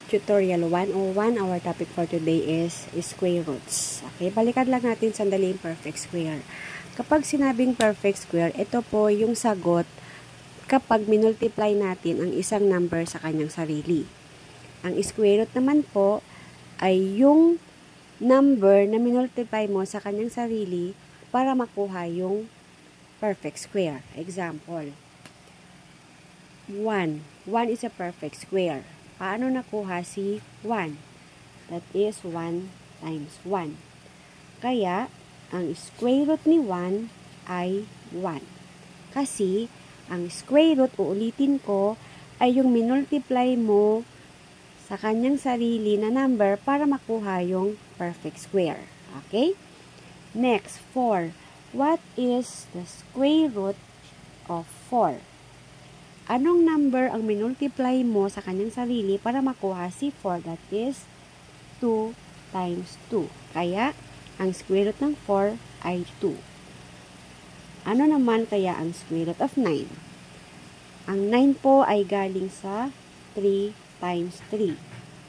Tutorial 101, our topic for today is square roots. Okay, balikan lang natin sandali yung perfect square. Kapag sinabing perfect square, ito po yung sagot kapag minultiply natin ang isang number sa kanyang sarili. Ang square root naman po ay yung number na minultiply mo sa kanyang sarili para makuha yung perfect square. Example, 1. 1 is a perfect square. Paano nakuha si 1? That is 1 times 1. Kaya, ang square root ni 1 ay 1. Kasi, ang square root, uulitin ko, ay yung minultiply mo sa kanyang sarili na number para makuha yung perfect square. Okay? Next, 4. What is the square root of 4? Anong number ang minultiply mo sa kanyang sarili para makuha si 4? That is 2 times 2. Kaya, ang square root ng 4 ay 2. Ano naman kaya ang square root of 9? Ang 9 po ay galing sa 3 times 3.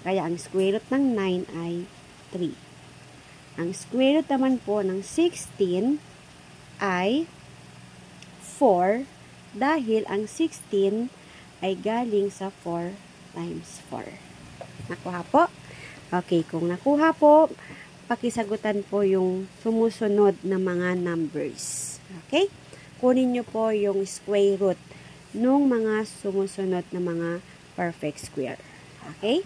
Kaya, ang square root ng 9 ay 3. Ang square root naman po ng 16 ay 4. Dahil ang 16 ay galing sa 4 times 4. Nakuha po? Okay, kung nakuha po, pakisagutan po yung sumusunod na mga numbers. Okay? Kunin nyo po yung square root ng mga sumusunod na mga perfect square. Okay?